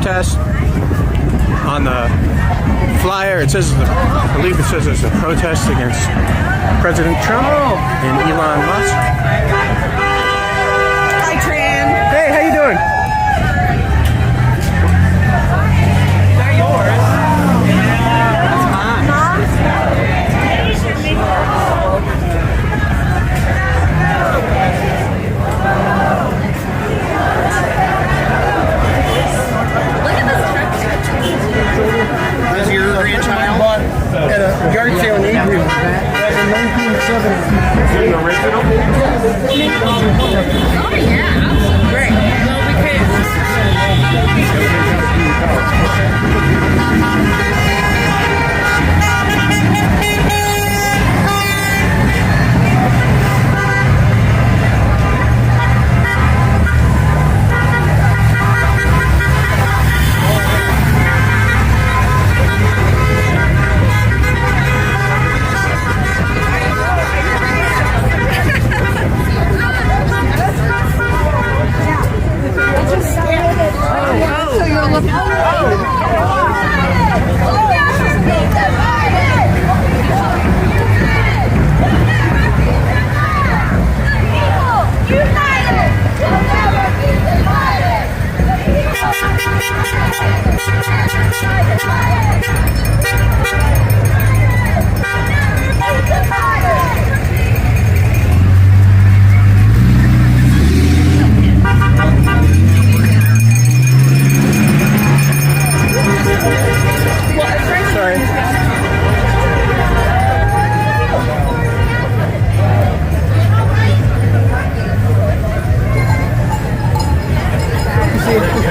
protest. On the flyer, it says, I believe it says it's a protest against President Trump and Elon Musk. Hi, Tran. Hey, how you doing? Is that yours? That's mine. Look at this truck. Is your grandchild? At a yard sale in Adrian in 1970. The original? Oh, yeah. Great. Well, we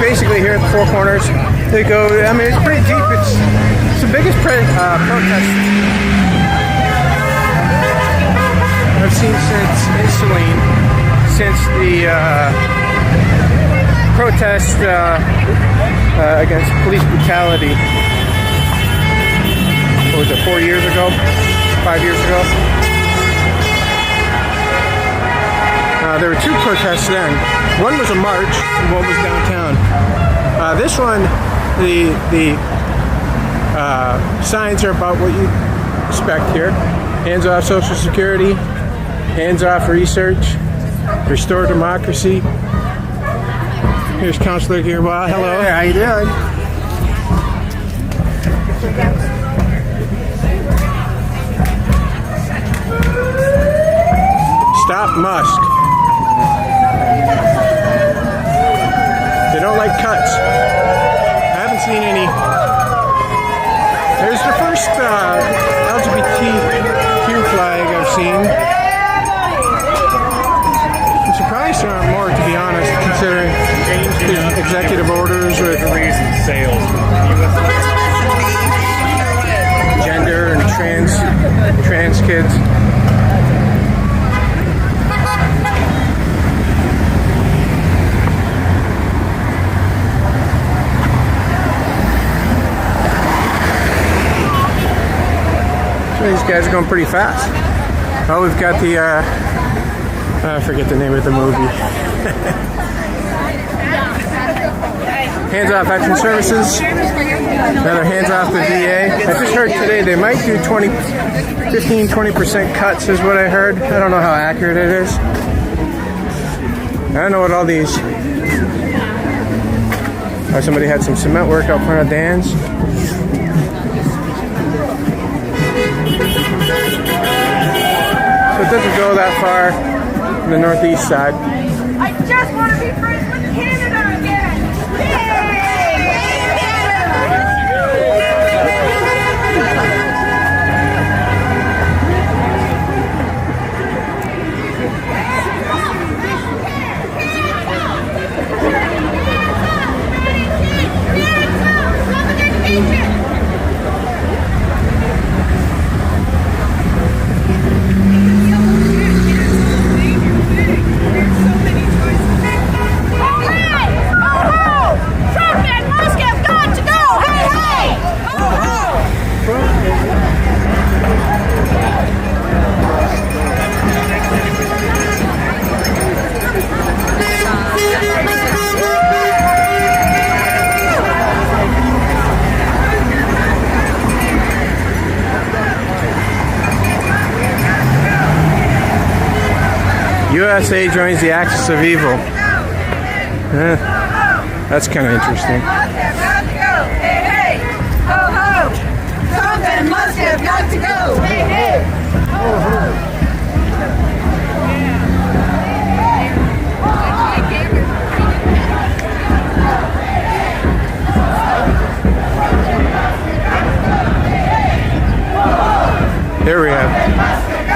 basically here at the Four Corners. They go, I mean, it's pretty deep. It's the biggest protest I've seen in Saline since the protest against police brutality. What was it, 4 years ago? 5 years ago? There were two protests then. One was a march, and one was downtown. This one, the signs are about what you expect here. Hands off Social Security, hands off research, restore democracy. Here's Councilor Gearbaugh. Hello. Hey, how you doing? Stop Musk. They don't like cuts. I haven't seen any. There's the first LGBTQ flag I've seen. I'm surprised there aren't more, to be honest, considering the executive orders with Sales. gender and trans kids. These guys are going pretty fast. Oh, we've got the, I forget the name of the movie. Hands off Veteran Services. Another hands off the VA. I just heard today they might do 15-20% cuts is what I heard. I don't know how accurate it is. I don't know what all these... Oh, somebody had some cement work out front of Dan's. So it doesn't go that far on the northeast side. I just want to be friends with Canada again! USA joins the axis of evil. That's kind of interesting. Hey, hey, ho, ho. Something must have got to go. Hey, hey, ho, ho. Here we have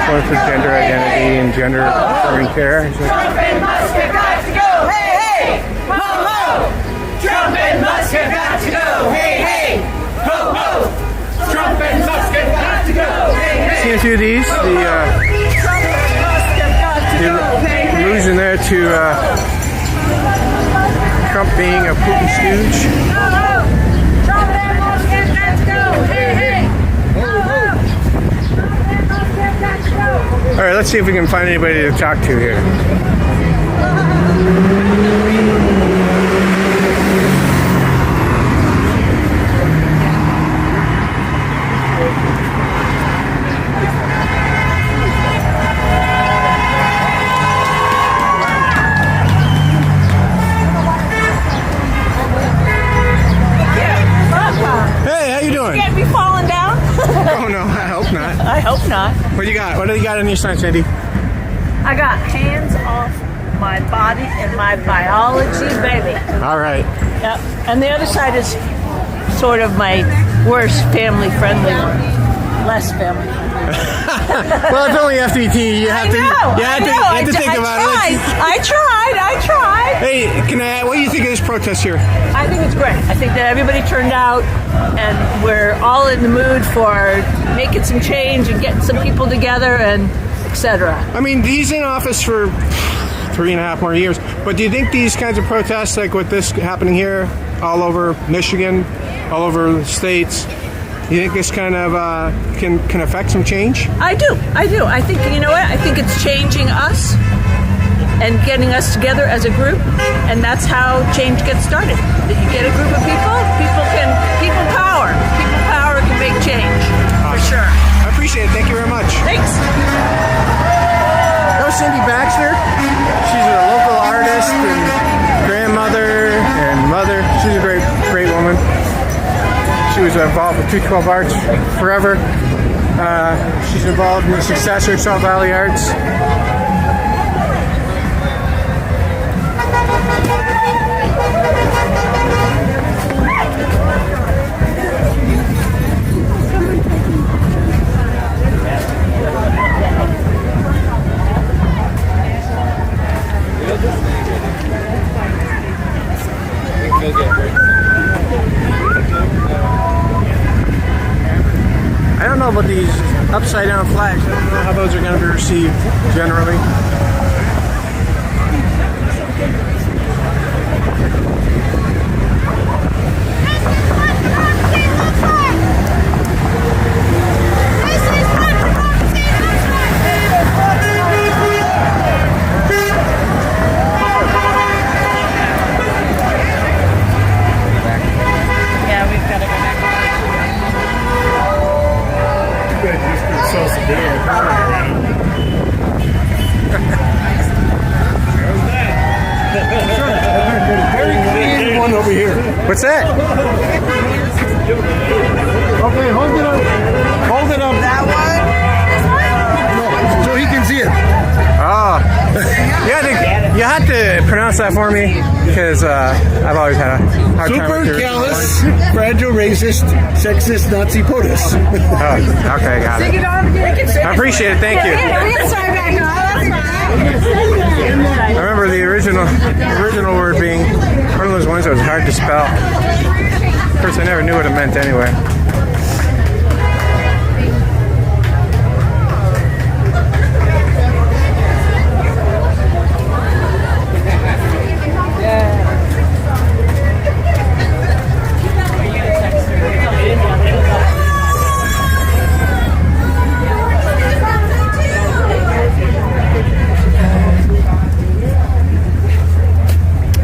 one for gender identity and gender affirming care. Something must have got to go. Hey, hey, ho, ho. Trumpet must have got to go. Hey, hey, ho, ho. Trumpet must have got to go. Hey, hey. See a few of these. Trumpet must have got to go. Hey, The hey. allusion there to Trump being a Putin stooge. Ho, ho. Trumpet must have got to go. Hey, hey, ho, ho. Trumpet must have got to go. All right, let's see if we can find anybody to talk to here. Hey, how you doing? Can't be falling down. Oh no, I hope not. I hope not. What do you got? What do you got on your sign, Sandy? I got hands off my body and my biology, baby. All right. Yep. And the other side is sort of my worst family-friendly one. Less family. Well, it's only FTT. You have to. You have to think about it. I tried. Hey, what do you think of this protest here? I think it's great. I think that everybody turned out and we're all in the mood for making some change and getting some people together and etc. I mean, he's in office for 3.5 more years. But do you think these kinds of protests, like with this happening here, all over Michigan, all over the states, you think this kind of can affect some change? I do. I think, you know what? I think it's changing us and getting us together as a group, and that's how change gets started. That you get a group of people power can make change, for sure. I appreciate it. Thank you very much. Thanks. That was Cindy Baxter. She's a local artist and grandmother and mother. She's a great woman. She was involved with 212 Arts forever. She's involved in the successor, Salt Valley Arts. I don't know about these upside down flags. I don't know how those are going to be received generally. Yeah, we've got to go back. One over here. What's that? Okay, hold it up. Hold it up. That one? So he can see it. Oh, you had to pronounce that for me because I've always had a hard time with Super your callous, fragile, racist, sexist, Nazi POTUS. Oh, okay, got it. I appreciate it. Thank you. I remember the original word being one of those ones that was hard to spell. Of course, I never knew what it meant anyway.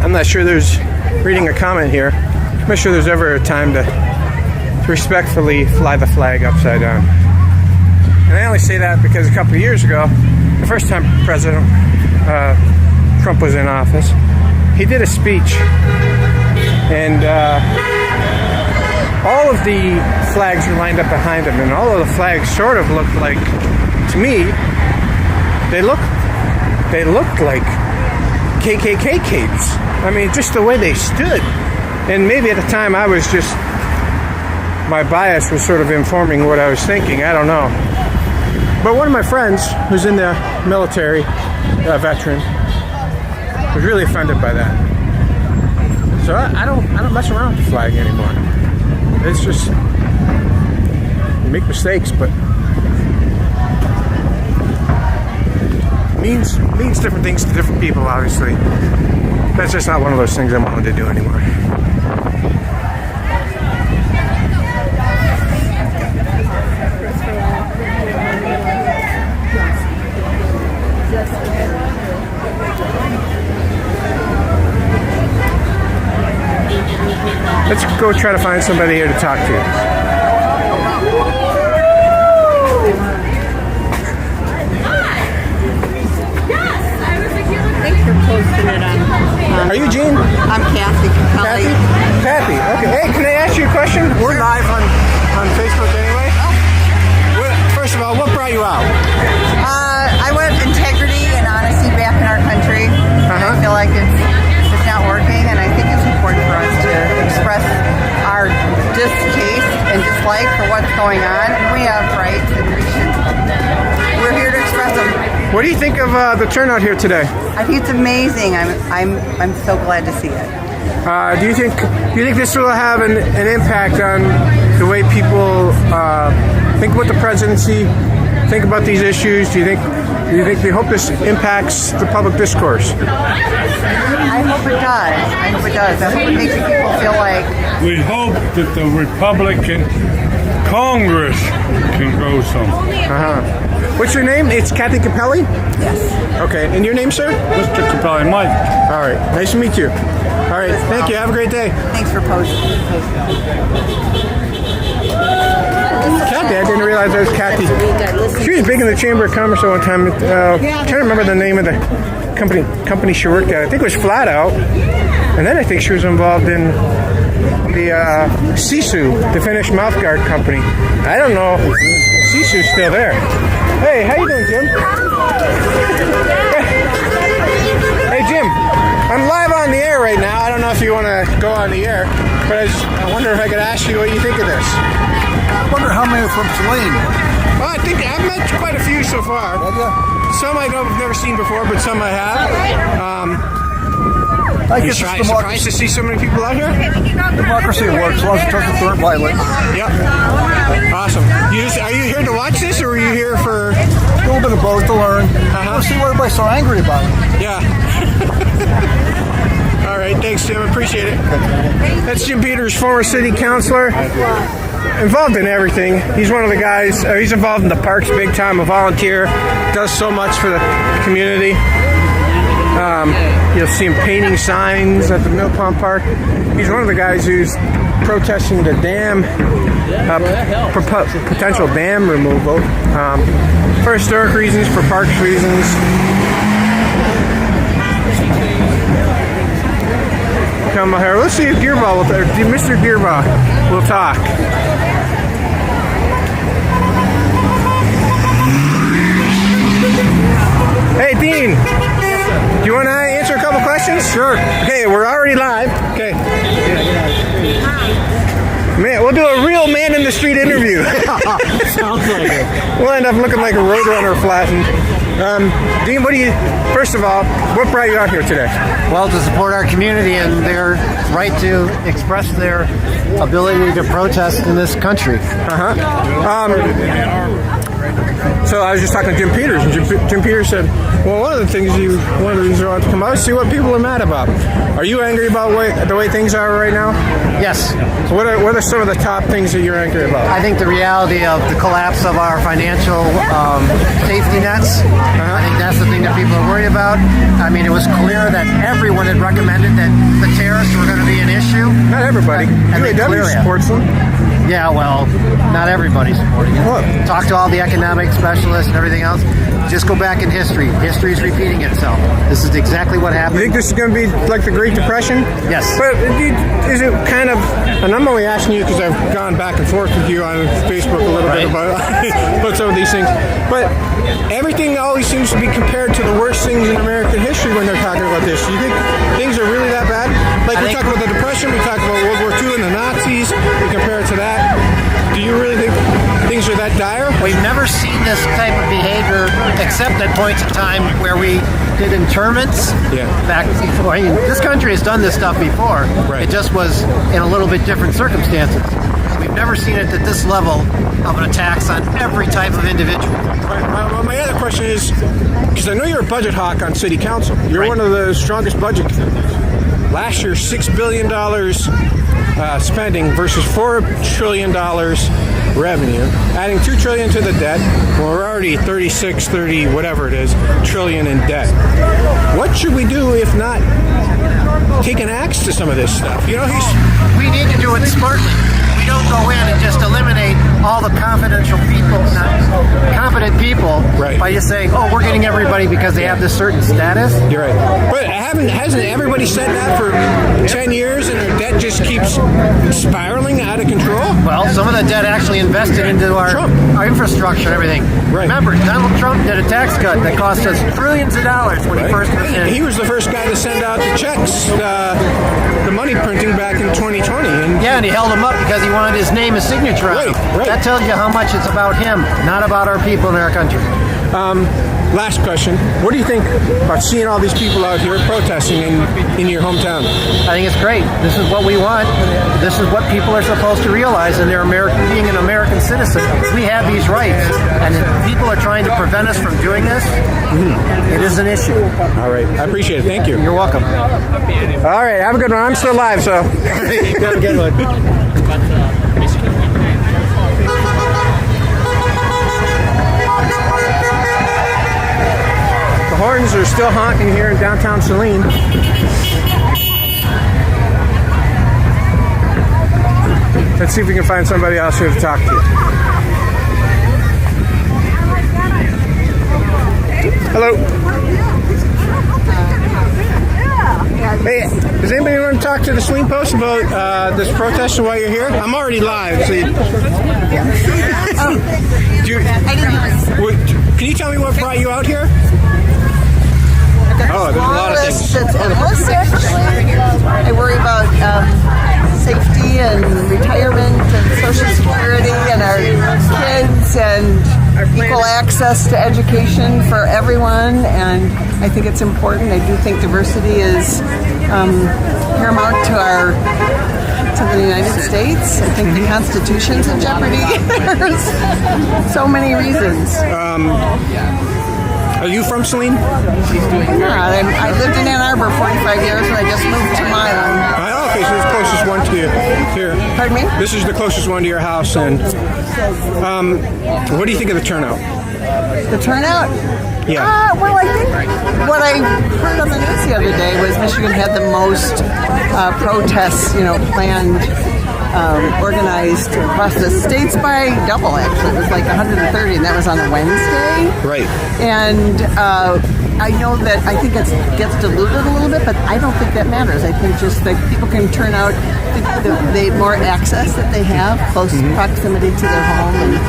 I'm not sure there's, reading a comment here, I'm not sure there's ever a time to respectfully fly the flag upside down. And I only say that because a couple of years ago, the first time President Trump was in office. He did a speech, and all of the flags were lined up behind him, and all of the flags sort of looked like, to me, they looked like KKK capes. I mean, just the way they stood. And maybe at the time I was just, my bias was sort of informing what I was thinking. I don't know. But one of my friends who's in the military, a veteran, was really offended by that. So I don't mess around with the flag anymore. It's just, you make mistakes, but means different things to different people, obviously. That's just not one of those things I wanted to do anymore. Let's go try to find somebody here to talk to. Thanks for posting it on. Are you Jean? I'm Kathy. Kathy? Kathy, okay. Hey, can I ask you a question? We're live on Facebook anyway. First of all, what brought you out? I want integrity and honesty back in our country. I feel like it's not working, and I think it's important for us to express our distaste and dislike for what's going on. And we have rights, and we're here to express them. What do you think of the turnout here today? I think it's amazing. I'm so glad to see it. Do you think this will have an impact on the way people think about the presidency, think about these issues? Do you hope this impacts the public discourse? I hope it does. I hope it makes people feel like. We hope that the Republican Congress can go some. What's your name? It's Kathy Capelli? Yes. Okay. And your name, sir? Mr. Capelli, Mike. All right. Nice to meet you. All right. Thank you. Have a great day. Thanks for posting. Kathy, I didn't realize that was Kathy. She was big in the Chamber of Commerce at one time. I'm trying to remember the name of the company she worked at. I think it was Flat Out. And then I think she was involved in the Sisu, the Finnish mouthguard company. I don't know if Sisu's still there. Hey, how you doing, Jim? Hey, Jim. I'm live on the air right now. I don't know if you want to go on the air, but I wonder if I could ask you what you think of this. I wonder how many are from Saline. Well, I think I've met quite a few so far. Some I know I've never seen before, but some I have. I You guess it's surprised to see so many people out here? democracy works as long as it doesn't threaten violence. Yep. Awesome. Are you here to watch this, or are you here for? A little bit of both to learn. Let's see why everybody's so angry about it. Yeah. All right. Thanks, Jim. Appreciate it. That's Jim Peters, former city councilor. Involved in everything. He's one of the guys. He's involved in the parks big time. A volunteer. Does so much for the community. You'll see him painting signs at the Mill Pond Park. He's one of the guys who's protesting the dam, potential dam removal, for historic reasons, for parks reasons. Come here. Let's see if Mr. Gearbaugh will talk. Hey, Dean. Do you want to answer a couple questions? Sure. Okay, we're already live. Okay. Man, we'll do a real man in the street interview. Sounds like it. We'll end up looking like a roadrunner flattened. Dean, first of all, what brought you out here today? Well, to support our community and their right to express their ability to protest in this country. So I was just talking to Jim Peters, and Jim Peters said, well, one of the reasons I want to come out is see what people are mad about. Are you angry about the way things are right now? Yes. So what are some of the top things that you're angry about? I think the reality of the collapse of our financial safety nets, I think that's the thing that people are worried about. I mean, it was clear that everyone had recommended that the tariffs were going to be an issue. Not everybody. And UAW clearly supports them. Yeah, well, not everybody's supporting it. What? Talk to all the economic specialists and everything else. Just go back in history. History is repeating itself. This is exactly what You happened. think this is going to be like the Great Depression? Yes. But is it kind of, and I'm only asking you because I've gone back and forth with you on Facebook a little bit about some of these things, but everything always seems to be compared to the worst things in American history when they're talking about this. Do you think things are really that bad? Like we talk about the Depression, we talk about World War II and the Nazis, we compare it to that. Do you really think things are that dire? We've never seen this type of behavior except at points in time where we did interments back before. I mean, this country has done this stuff before. Right. It just was in a little bit different circumstances. We've never seen it at this level of an attacks on every type of individual. Well, my other question is, because I know you're a budget hawk on city council. You're one of the strongest budget defenders. Last year, $6 billion spending versus $4 trillion revenue, adding $2 trillion to the debt. Well, we're already 30 whatever it is trillion in debt. What should we do if not take an axe to some of this stuff? You know, We need to do it smartly. We don't go in and just eliminate all the confidential people, competent people, by just saying, "Oh, we're getting everybody because they have this certain status." You're right. But hasn't everybody said that for 10 years and our debt just keeps spiraling out of control? Well, some of the debt actually invested into our infrastructure and everything. Right. Remember, Donald Trump did a tax cut that cost us trillions of dollars when he first was in. He was the first guy to send out the checks, the money printing back in 2020. And he held them up because he wanted his name and signature on them. That tells you how much it's about him, not about our people in our country. Last question. What do you think about seeing all these people out here protesting in your hometown? I think it's great. This is what we want. This is what people are supposed to realize in their being an American citizen. We have these rights, and if people are trying to prevent us from doing this, it is an issue. All right. I appreciate it. Thank you. You're welcome. All right. Have a good one. I'm still live, so. Have a good one. The horns are still honking here in downtown Saline. Let's see if we can find somebody else here to talk to. Hello. Hey, does anybody want to talk to the Saline Post about this protest while you're here? I'm already live, so can you tell me what brought you out here? Oh, there's a lot of things. That's endless, actually. I worry about safety and retirement and Social Security and our kids and equal access to education for everyone. And I think it's important. I do think diversity is paramount to the United States. I think the Constitution's in jeopardy. There's so many reasons. Are you from Saline? I lived in Ann Arbor 45 years and I just moved to Milan. Okay, so it's the closest one to you here. Pardon me? This is the closest one to your house. And what do you think of the turnout? The turnout? Yeah. Well, I think what I heard on the news the other day was Michigan had the most protests, planned, organized across the states by double, actually. It was like 130, and that was on a Wednesday. Right. And I know that I think it gets diluted a little bit, but I don't think that matters. I think just that people can turn out the more access that they have, close proximity to their home.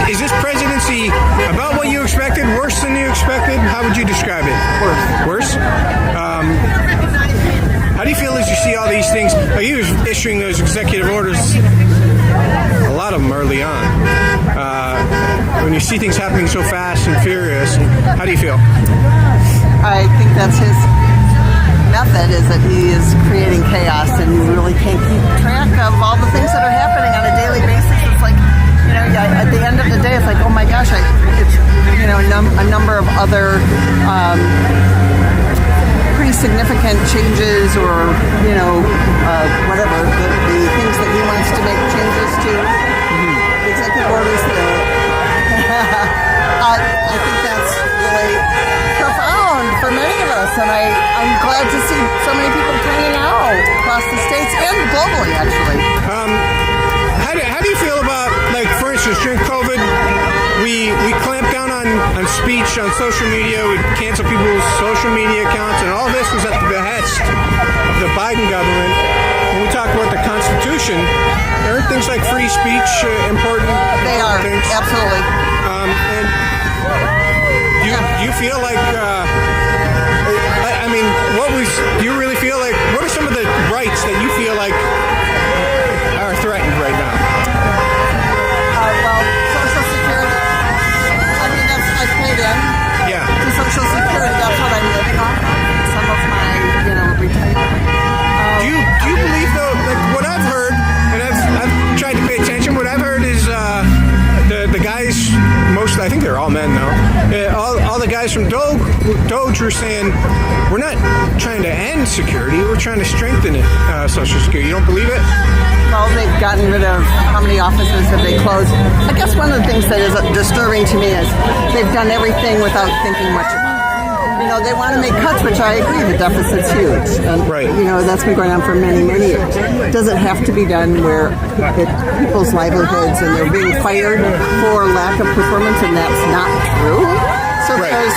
Is this presidency about what you expected, worse than you expected? How would you describe it? Worse? How do you feel as you see all these things? He was issuing those executive orders, a lot of them early on. When you see things happening so fast and furious, how do you feel? I think that's his method, is that he is creating chaos and you really can't keep track of all the things that are happening on a daily basis. It's like, at the end of the day, it's like, oh my gosh, it's a number of other pretty significant changes or, whatever, the things that he wants to make changes to, the executive orders. I think that's really profound for many of us, and I'm glad to see so many people turning out across the states and globally, actually. speech on social media would cancel people's social media accounts, and all this was at the behest of the Biden government. When we talk about the Constitution, aren't things like free speech important? They are, things? absolutely. And do you feel like, I mean, do you really feel like, what are some of the rights that you feel like are threatened right now? Well, Social Security. I mean, I paid in to Social Security. That's what I'm living off of. Some of my, retirement. Do you believe though, like what I've heard, and I've tried to pay attention. What I've heard is the guys, I think they're all men now. All the guys from Doge were saying we're not trying to end security, we're trying to strengthen it. Social Security. You don't believe it? Well, they've gotten rid of how many offices have they closed? I guess one of the things that is disturbing to me is they've done everything without thinking much about it. They want to make cuts, which I agree, the deficit's huge. And, right. That's been going on for many, many years. It doesn't have to be done where people's livelihoods and they're being fired for lack of performance, and that's not true. So right. there's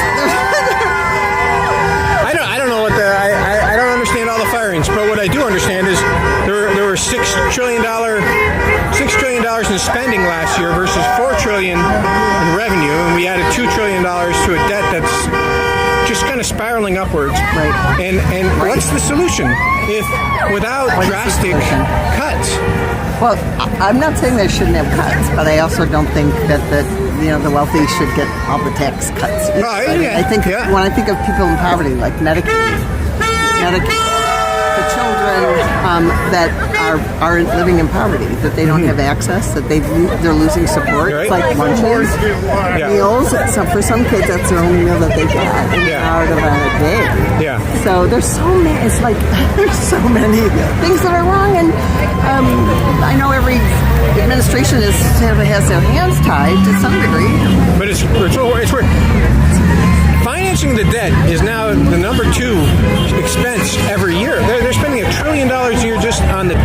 I don't know what I don't understand all the firings, but what I do understand is there were $6 trillion in spending last year versus $4 trillion in revenue, and we added $2 trillion to a debt that's just kind of spiraling upwards. Right. And what's the solution if without drastic cuts? Well, I'm not saying they shouldn't have cuts, but I also don't think that the wealthy should get all the tax cuts. I think when I think of people in poverty, like Medicaid, the children that are living in poverty, that they don't have access, that they're losing support, right. like lunches, meals. So for some kids, that's their only meal that they get out of a day. Yeah. So there's so many. It's like there's so many things that are wrong, and I know every administration has their hands tied to some degree. But it's weird. Financing the debt is now the number 2 expense every year. They're spending $1 trillion a year just on the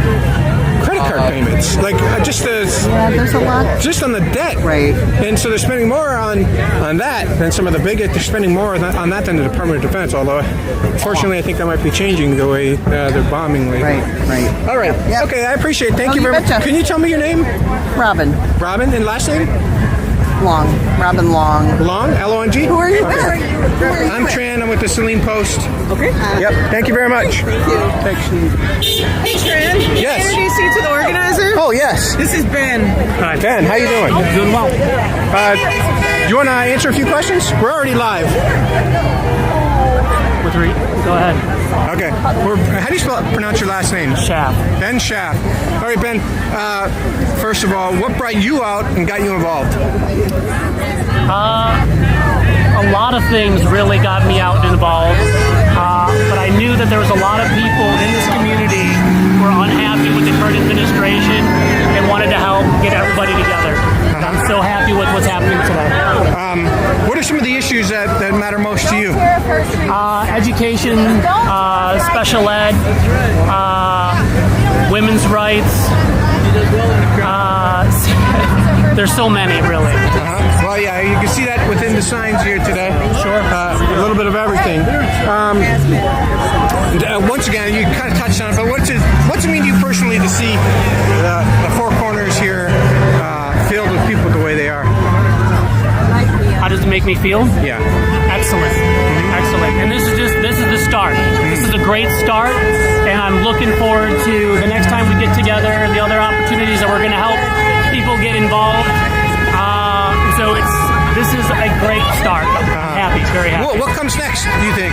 credit card payments, there's a lot just on the debt, right? And so they're spending more on that than some of the biggest. They're spending more on that than the Department of Defense. Although, fortunately, I think that might be changing the way they're bombing lately. Right. All right. Yep. Okay, I appreciate it. Thank you you very much. betcha. Can you tell me your name? Robin And last name? Long. Robin Long. Long? L-O-N-G? Who are you with? I'm Tran. I'm with the Saline Post. Okay. Yep. Thank you very much. Thank you. Thanks. Hey, Tran. Yes. Introduce you to the organizer. Oh, yes. This is Ben. Hi, Ben. How you doing? Doing well. Do you want to answer a few questions? We're already live. Go ahead. Okay. How do you pronounce your last name? Shaft. Ben Schaff. All right, Ben. First of all, what brought you out and got you involved? A lot of things really got me out and involved, but I knew that there was a lot of people in this community who were unhappy with the current administration and wanted to help get everybody together. I'm so happy with what's happening today. What are some of the issues that matter most to you? Education, special ed, women's rights. There's so many, really. Well, yeah, you can see that within the signs here today. Sure. A little bit of everything. Once again, you kind of touched on it, but what's it mean to you personally to see the Four Corners here filled with people the way they are? How does it make me feel? Yeah. Excellent. Excellent. And this is the start. This is a great start, and I'm looking forward to the next time we get together and the other opportunities that we're going to help people get involved. So this is a great start. I'm happy, very happy. What comes next, do you think?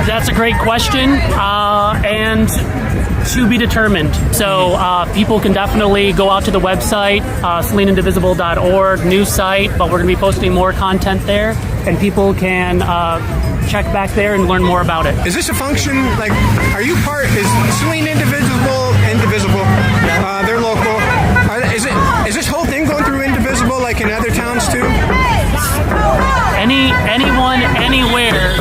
That's a great question, and to be determined. So people can definitely go out to the website, salineindivisible.org, news site, but we're going to be posting more content there, and people can check back there and learn more about it. Is this a function, is Saline indivisible? They're local. Is this whole thing going through Indivisible like in other towns too? Anyone, anywhere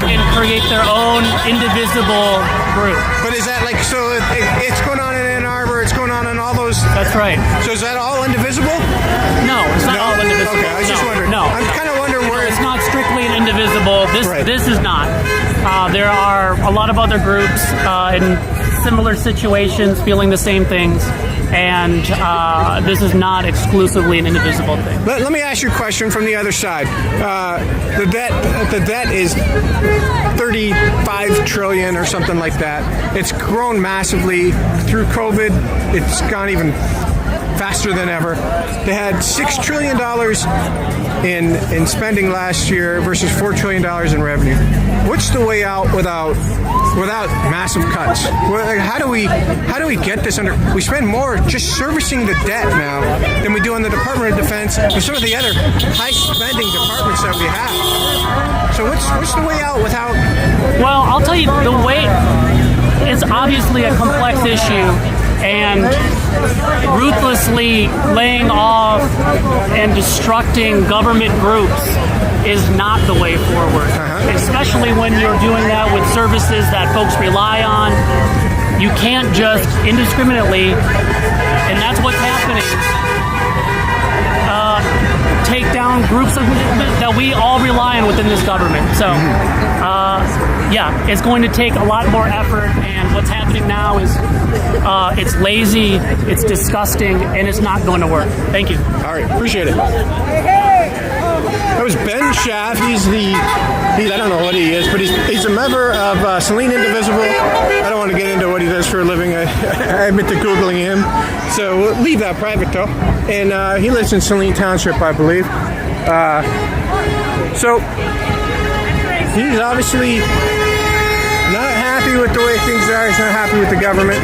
can create their own indivisible group. But is that it's going on in Ann Arbor, it's going on in all those... That's right. So is that all indivisible? No, it's not all indivisible. Okay, I was just wondering. No. This is not. There are a lot of other groups in similar situations feeling the same things, and this is not exclusively an indivisible thing. Let me ask you a question from the other side. The debt is 35 trillion or something like that. It's grown massively through COVID. It's gone even faster than ever. They had $6 trillion in spending last year versus $4 trillion in revenue. What's the way out without massive cuts? How do we get this under? We spend more just servicing the debt now than we do in the Department of Defense and some of the other high spending departments that we have. So what's the way out without? Well, I'll tell you, the way it's obviously a complex issue, and ruthlessly laying off and destructing government groups is not the way forward, especially when you're doing that with services that folks rely on. You can't just indiscriminately, and that's what's happening, take down groups that we all rely on within this government. So, yeah, it's going to take a lot more effort, and what's happening now is it's lazy, it's disgusting, and it's not going to work. Thank you. All right, appreciate it. That was Ben Schaff. I don't know what he is, but he's a member of Saline Indivisible. I don't want to get into what he does for a living. I admit to Googling him. So we'll leave that private, though. And he lives in Saline Township, I believe. So he's obviously not happy with the way things are. He's not happy with the government.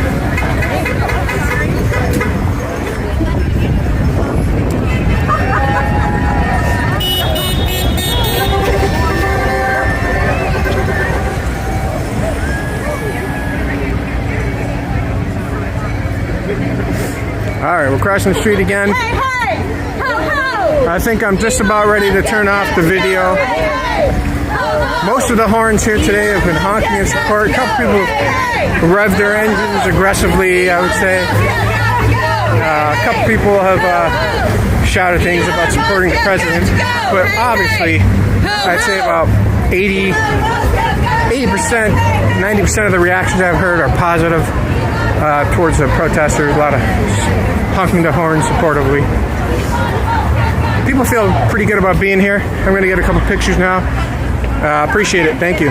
All right, we're crossing the street again. Hey, hey! Ho, ho! I think I'm just about ready to turn off the video. Most of the horns here today have been honking in support. A couple people rev their engines aggressively, I would say. A couple people have shouted things about supporting the president. But obviously, I'd say about 80%, 90% of the reactions I've heard are positive towards the protesters. A lot of honking the horn supportively. People feel pretty good about being here. I'm going to get a couple pictures now. Appreciate it. Thank you.